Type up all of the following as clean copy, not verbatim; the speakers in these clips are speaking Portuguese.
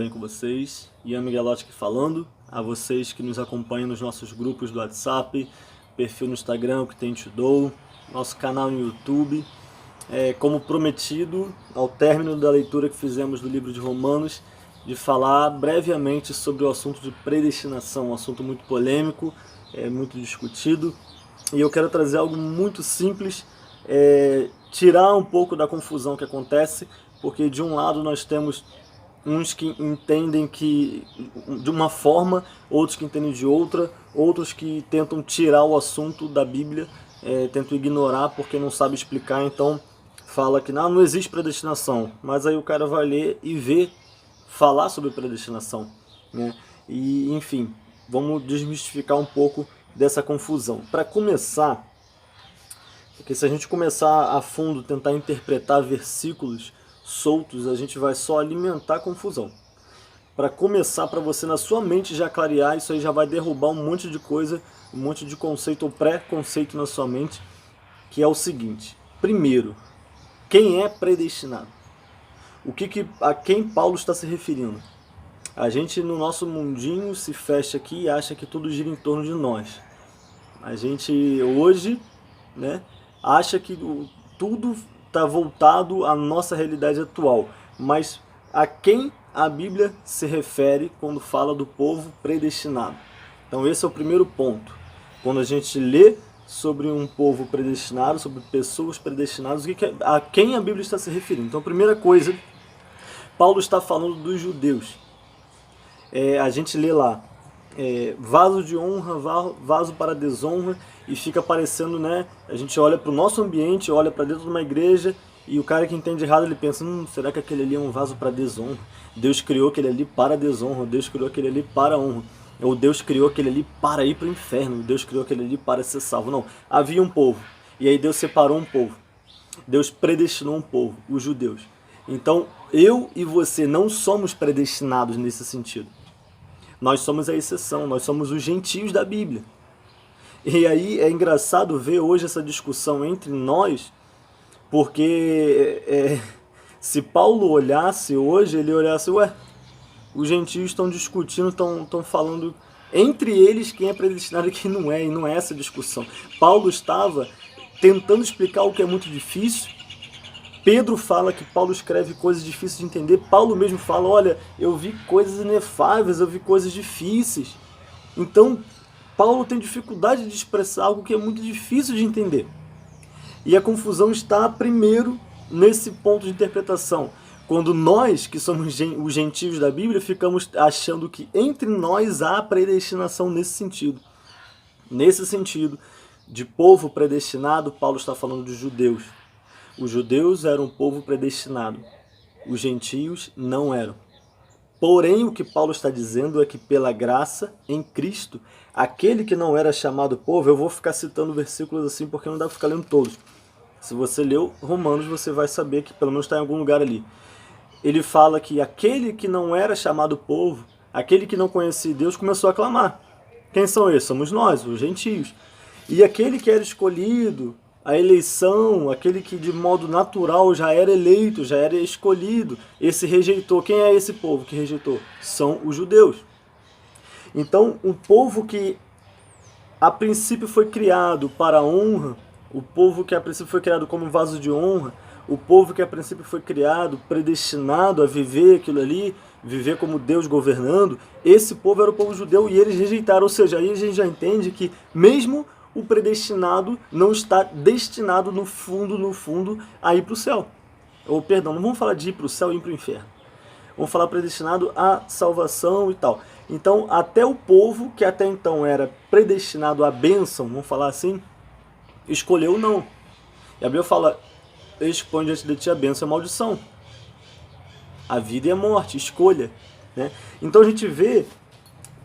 bem com vocês? Ian Miguelotti aqui falando, a vocês que nos acompanham nos nossos grupos do WhatsApp, perfil no Instagram, o que tem te dou, nosso canal no YouTube. Como prometido, ao término da leitura que fizemos do livro de Romanos, de falar brevemente sobre o assunto de predestinação, um assunto muito polêmico, muito discutido, e eu quero trazer algo muito simples, tirar um pouco da confusão que acontece, porque de um lado nós temos uns que entendem que de uma forma, outros que entendem de outra, outros que tentam tirar o assunto da Bíblia, tentam ignorar porque não sabe explicar, então fala que não existe predestinação, mas aí o cara vai ler e vê falar sobre predestinação, né? E enfim, vamos desmistificar um pouco dessa confusão. Para começar, porque se a gente começar a fundo, tentar interpretar versículos soltos, a gente vai só alimentar a confusão. Para começar, para você na sua mente já clarear, isso aí já vai derrubar um monte de coisa, um monte de conceito ou pré-conceito na sua mente, que é o seguinte: primeiro, quem é predestinado? A quem Paulo está se referindo? A gente no nosso mundinho se fecha aqui e acha que tudo gira em torno de nós. A gente hoje, né, acha que tudo está voltado à nossa realidade atual, mas a quem a Bíblia se refere quando fala do povo predestinado? Então esse é o primeiro ponto. Quando a gente lê sobre um povo predestinado, sobre pessoas predestinadas, a quem a Bíblia está se referindo? Então a primeira coisa, Paulo está falando dos judeus. A gente lê lá, vaso de honra, vaso para desonra, e fica parecendo, né? A gente olha para o nosso ambiente, olha para dentro de uma igreja, e o cara que entende errado, ele pensa, será que aquele ali é um vaso para desonra? Deus criou aquele ali para desonra, Deus criou aquele ali para honra, ou Deus criou aquele ali para ir para o inferno, Deus criou aquele ali para ser salvo. Não, havia um povo, e aí Deus separou um povo, Deus predestinou um povo, os judeus. Então, eu e você não somos predestinados nesse sentido. Nós somos a exceção, nós somos os gentios da Bíblia. E aí é engraçado ver hoje essa discussão entre nós, porque se Paulo olhasse hoje, ele olhasse, os gentios estão discutindo, estão falando entre eles quem é predestinado e quem não é, e não é essa discussão. Paulo estava tentando explicar o que é muito difícil. Pedro fala que Paulo escreve coisas difíceis de entender. Paulo mesmo fala, olha, eu vi coisas inefáveis, eu vi coisas difíceis. Então, Paulo tem dificuldade de expressar algo que é muito difícil de entender. E a confusão está primeiro nesse ponto de interpretação. Quando nós, que somos os gentios da Bíblia, ficamos achando que entre nós há predestinação nesse sentido. Nesse sentido de povo predestinado, Paulo está falando dos judeus. Os judeus eram um povo predestinado, os gentios não eram. Porém, o que Paulo está dizendo é que pela graça em Cristo, aquele que não era chamado povo, eu vou ficar citando versículos assim porque não dá para ficar lendo todos. Se você leu Romanos, você vai saber que pelo menos está em algum lugar ali. Ele fala que aquele que não era chamado povo, aquele que não conhecia Deus, começou a clamar. Quem são esses? Somos nós, os gentios. E aquele que era escolhido, a eleição, aquele que de modo natural já era eleito, já era escolhido, esse rejeitou. Quem é esse povo que rejeitou? São os judeus. Então, um povo que a princípio foi criado para a honra, o povo que a princípio foi criado como vaso de honra, o povo que a princípio foi criado, predestinado a viver aquilo ali, viver como Deus governando, esse povo era o povo judeu e eles rejeitaram. Ou seja, aí a gente já entende que mesmo o predestinado não está destinado no fundo, a ir para o céu. Ou, perdão, não vamos falar de ir para o céu e ir para o inferno. Vamos falar predestinado à salvação e tal. Então, até o povo que até então era predestinado à bênção, vamos falar assim, escolheu não. E a Bíblia fala, expõe diante de ti a bênção e a maldição. A vida e a morte, escolha, né? Então a gente vê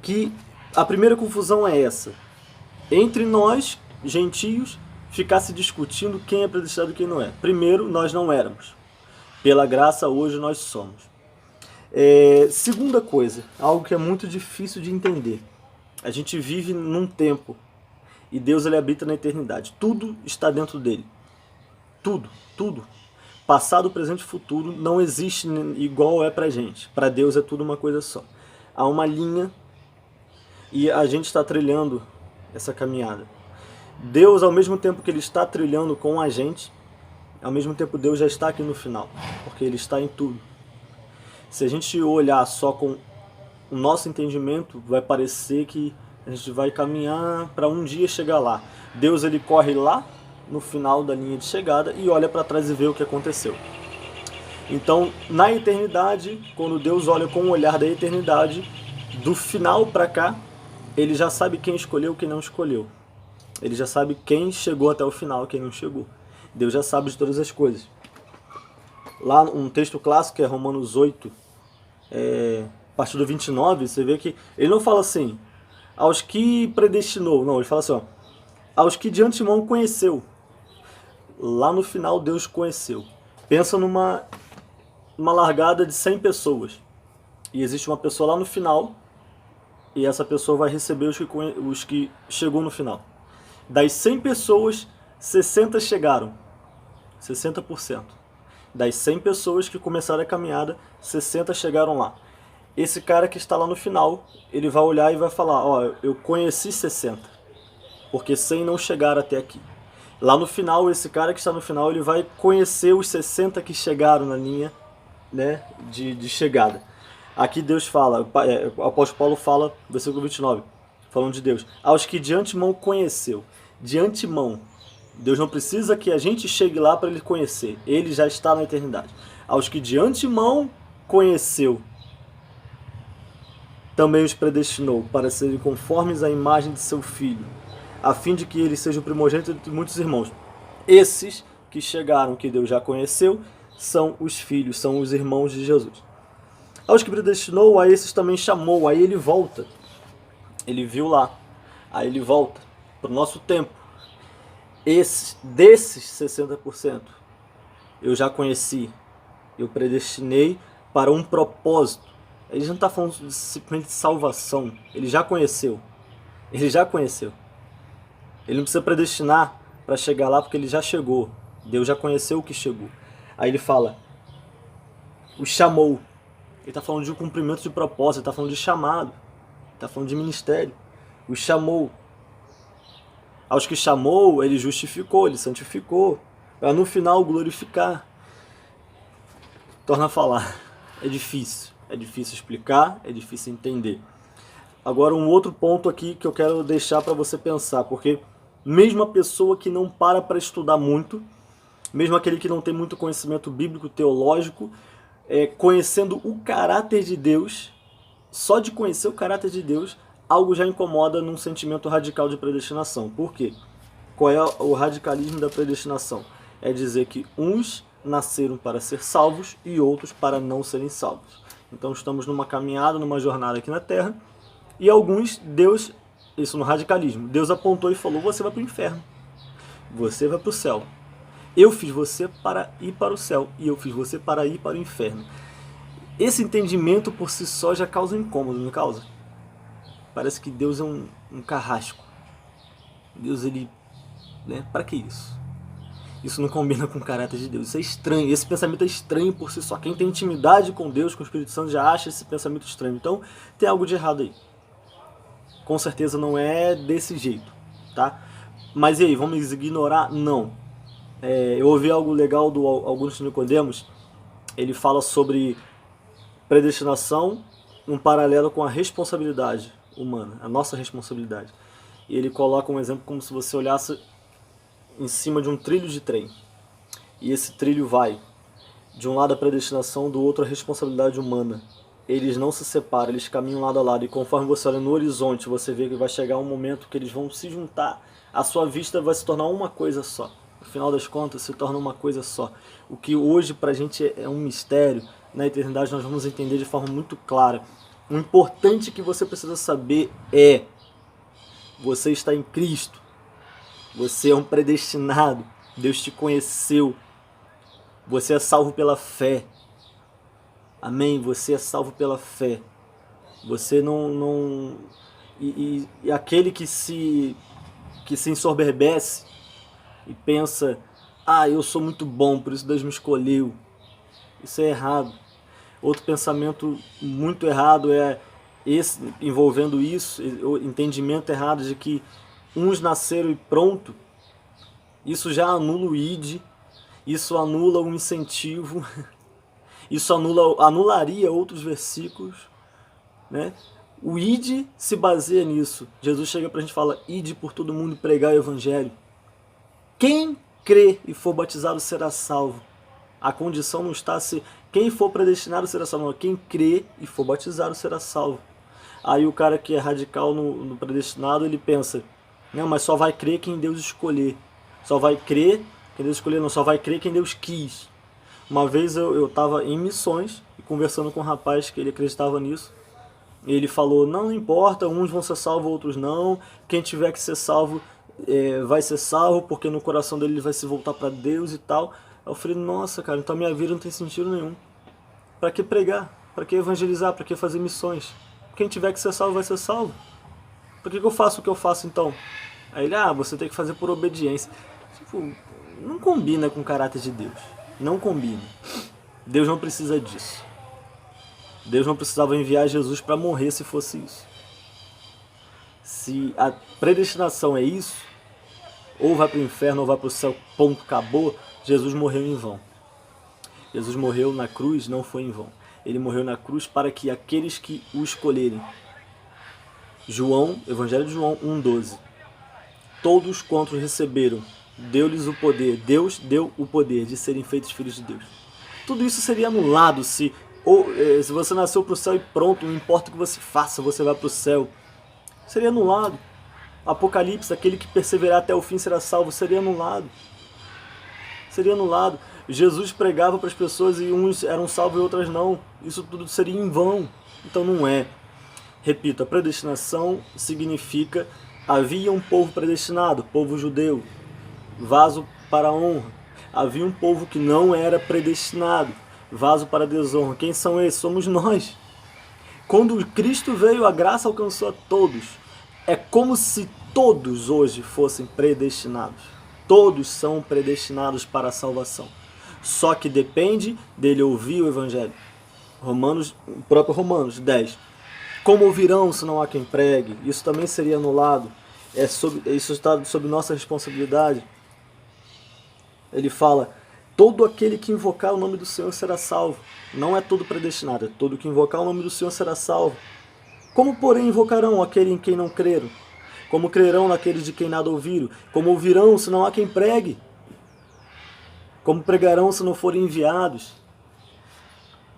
que a primeira confusão é essa. Entre nós, gentios, ficar se discutindo quem é predestinado e quem não é. Primeiro, nós não éramos. Pela graça, hoje nós somos. Segunda coisa, algo que é muito difícil de entender. A gente vive num tempo e Deus ele habita na eternidade. Tudo está dentro dele. Tudo, tudo. passado, presente e futuro não existe igual é pra gente. Para Deus é tudo uma coisa só. Há uma linha e a gente está trilhando essa caminhada. Deus, ao mesmo tempo que Ele está trilhando com a gente, ao mesmo tempo Deus já está aqui no final, porque Ele está em tudo. Se a gente olhar só com o nosso entendimento, vai parecer que a gente vai caminhar para um dia chegar lá. Deus, Ele corre lá no final da linha de chegada e olha para trás e vê o que aconteceu. Então, na eternidade, quando Deus olha com o olhar da eternidade, do final para cá, Ele já sabe quem escolheu e quem não escolheu. Ele já sabe quem chegou até o final e quem não chegou. Deus já sabe de todas as coisas. Lá um texto clássico, que é Romanos 8, a partir do 29, você vê que ele não fala assim, aos que predestinou. Não, ele fala assim, ó, aos que de antemão conheceu. Lá no final Deus conheceu. Pensa numa largada de 100 pessoas. E existe uma pessoa lá no final, e essa pessoa vai receber os que chegou no final. Das 100 pessoas, 60 chegaram. 60%. Das 100 pessoas que começaram a caminhada, 60 chegaram lá. Esse cara que está lá no final, ele vai olhar e vai falar, ó, eu conheci 60, porque 100 não chegaram até aqui. Lá no final, esse cara que está no final, ele vai conhecer os 60 que chegaram na linha, né, de chegada. Aqui Deus fala, o apóstolo Paulo fala, versículo 29, falando de Deus, aos que de antemão conheceu. De antemão, Deus não precisa que a gente chegue lá para Ele conhecer, Ele já está na eternidade. Aos que de antemão conheceu, também os predestinou para serem conformes à imagem de seu Filho, a fim de que ele seja o primogênito de muitos irmãos. Esses que chegaram, que Deus já conheceu, são os filhos, são os irmãos de Jesus. Aos que predestinou, a esses também chamou. Aí ele volta. Ele viu lá. Aí ele volta para o nosso tempo. Desses 60%, eu já conheci. Eu predestinei para um propósito. Ele não está falando simplesmente de salvação. Ele já conheceu. Ele já conheceu. Ele não precisa predestinar para chegar lá, porque ele já chegou. Deus já conheceu o que chegou. Aí ele fala, o chamou. Ele está falando de um cumprimento de propósito, ele está falando de chamado, ele está falando de ministério. O chamou. Aos que chamou, ele justificou, ele santificou, para no final glorificar. Torna a falar. É difícil explicar, é difícil entender. Agora um outro ponto aqui que eu quero deixar para você pensar, porque mesmo a pessoa que não para estudar muito, mesmo aquele que não tem muito conhecimento bíblico, teológico, conhecendo o caráter de Deus, só de conhecer o caráter de Deus, algo já incomoda num sentimento radical de predestinação. Por quê? Qual é o radicalismo da predestinação? É dizer que uns nasceram para ser salvos e outros para não serem salvos. Então estamos numa caminhada, numa jornada aqui na Terra, e alguns, Deus, isso no radicalismo, Deus apontou e falou, você vai para o inferno, você vai para o céu. Eu fiz você para ir para o céu e eu fiz você para ir para o inferno. Esse entendimento por si só já causa incômodo, não causa? Parece que Deus é um carrasco. Deus, ele... né? Para que isso? Isso não combina com o caráter de Deus. Isso é estranho. Esse pensamento é estranho por si só. Quem tem intimidade com Deus, com o Espírito Santo, já acha esse pensamento estranho. Então, tem algo de errado aí. Com certeza não é desse jeito, tá? Mas e aí, vamos ignorar? Não. Eu ouvi algo legal do Augusto Nicodemos. Ele fala sobre predestinação num paralelo com a responsabilidade humana, a nossa responsabilidade. E ele coloca um exemplo como se você olhasse em cima de um trilho de trem. E esse trilho vai de um lado a predestinação, do outro a responsabilidade humana. Eles não se separam, eles caminham lado a lado. E conforme você olha no horizonte, você vê que vai chegar um momento que eles vão se juntar. A sua vista vai se tornar uma coisa só. No final das contas, se torna uma coisa só. O que hoje pra gente é um mistério, na eternidade nós vamos entender de forma muito clara. O importante que você precisa saber é: você está em Cristo. Você é um predestinado. Deus te conheceu. Você é salvo pela fé. Amém? Você é salvo pela fé. Você não... E aquele que se ensoberbece e pensa Ah, eu sou muito bom, por isso Deus me escolheu. Isso é errado. Outro pensamento muito errado é esse, envolvendo isso, o entendimento errado de que uns nasceram e pronto. Isso já anula o id, isso anula o incentivo, isso anularia outros versículos, né? O id se baseia nisso. Jesus chega pra gente e fala: ide por todo mundo e pregar o evangelho. Quem crê e for batizado será salvo. A condição não está se quem for predestinado será salvo, não. Quem crê e for batizado será salvo. Aí o cara que é radical no predestinado, ele pensa: não, mas só vai crer quem Deus escolher. Só vai crer quem Deus escolher, não. Só vai crer quem Deus quis. Uma vez eu estava em missões, conversando com um rapaz que ele acreditava nisso. Ele falou: não importa, uns vão ser salvos, outros não. Quem tiver que ser salvo vai ser salvo, porque no coração dele ele vai se voltar para Deus e tal. Eu falei: nossa, cara, então minha vida não tem sentido nenhum. Para que pregar? Para que evangelizar? Para que fazer missões? Quem tiver que ser salvo vai ser salvo. Por que eu faço o que eu faço então? Aí ele: você tem que fazer por obediência. Tipo, não combina com o caráter de Deus. Não combina. Deus não precisa disso. Deus não precisava enviar Jesus para morrer se fosse isso. Se a predestinação é isso, ou vai para o inferno ou vai para o céu, ponto, acabou, Jesus morreu em vão. Jesus morreu na cruz, não foi em vão. Ele morreu na cruz para que aqueles que o escolherem. Evangelho de João 1,12. Todos quantos receberam, deu-lhes o poder, Deus deu o poder de serem feitos filhos de Deus. Tudo isso seria anulado se você nasceu para o céu e pronto, não importa o que você faça, você vai para o céu. Seria anulado. Apocalipse, aquele que perseverar até o fim será salvo, seria anulado. Seria anulado. Jesus pregava para as pessoas e uns eram salvos e outras não. Isso tudo seria em vão. Então não é. Repito, a predestinação significa: havia um povo predestinado, povo judeu, vaso para a honra. Havia um povo que não era predestinado, vaso para a desonra. Quem são esses? Somos nós. Quando Cristo veio, a graça alcançou a todos. É como se todos hoje fossem predestinados. Todos são predestinados para a salvação. Só que depende dele ouvir o Evangelho. O próprio Romanos 10. Como ouvirão se não há quem pregue? Isso também seria anulado. Isso está sob nossa responsabilidade. Ele fala: todo aquele que invocar o nome do Senhor será salvo. Não é todo predestinado, é todo que invocar o nome do Senhor será salvo. Como, porém, invocarão aquele em quem não creram? Como crerão naqueles de quem nada ouviram? Como ouvirão se não há quem pregue? Como pregarão se não forem enviados?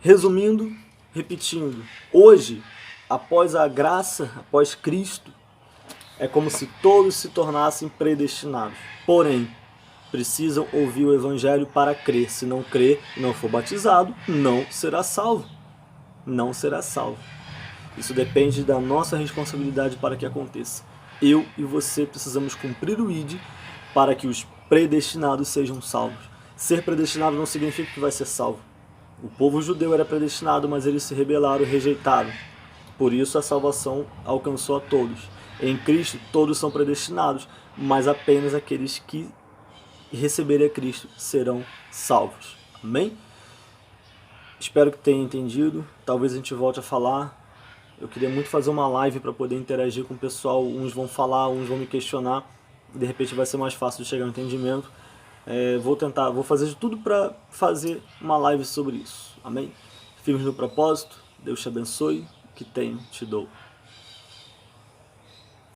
Resumindo, repetindo, hoje, após a graça, após Cristo, é como se todos se tornassem predestinados. Porém, precisam ouvir o Evangelho para crer. Se não crer e não for batizado, não será salvo. Não será salvo. Isso depende da nossa responsabilidade para que aconteça. Eu e você precisamos cumprir o ID para que os predestinados sejam salvos. Ser predestinado não significa que vai ser salvo. O povo judeu era predestinado, mas eles se rebelaram e rejeitaram. Por isso a salvação alcançou a todos. Em Cristo todos são predestinados, mas apenas aqueles que receberem a Cristo serão salvos. Amém? Espero que tenha entendido. Talvez a gente volte a falar. Eu queria muito fazer uma live para poder interagir com o pessoal. Uns vão falar, uns vão me questionar. De repente vai ser mais fácil de chegar ao entendimento. Vou fazer de tudo para fazer uma live sobre isso. Amém? Firmes no propósito. Deus te abençoe. Que tem, te dou.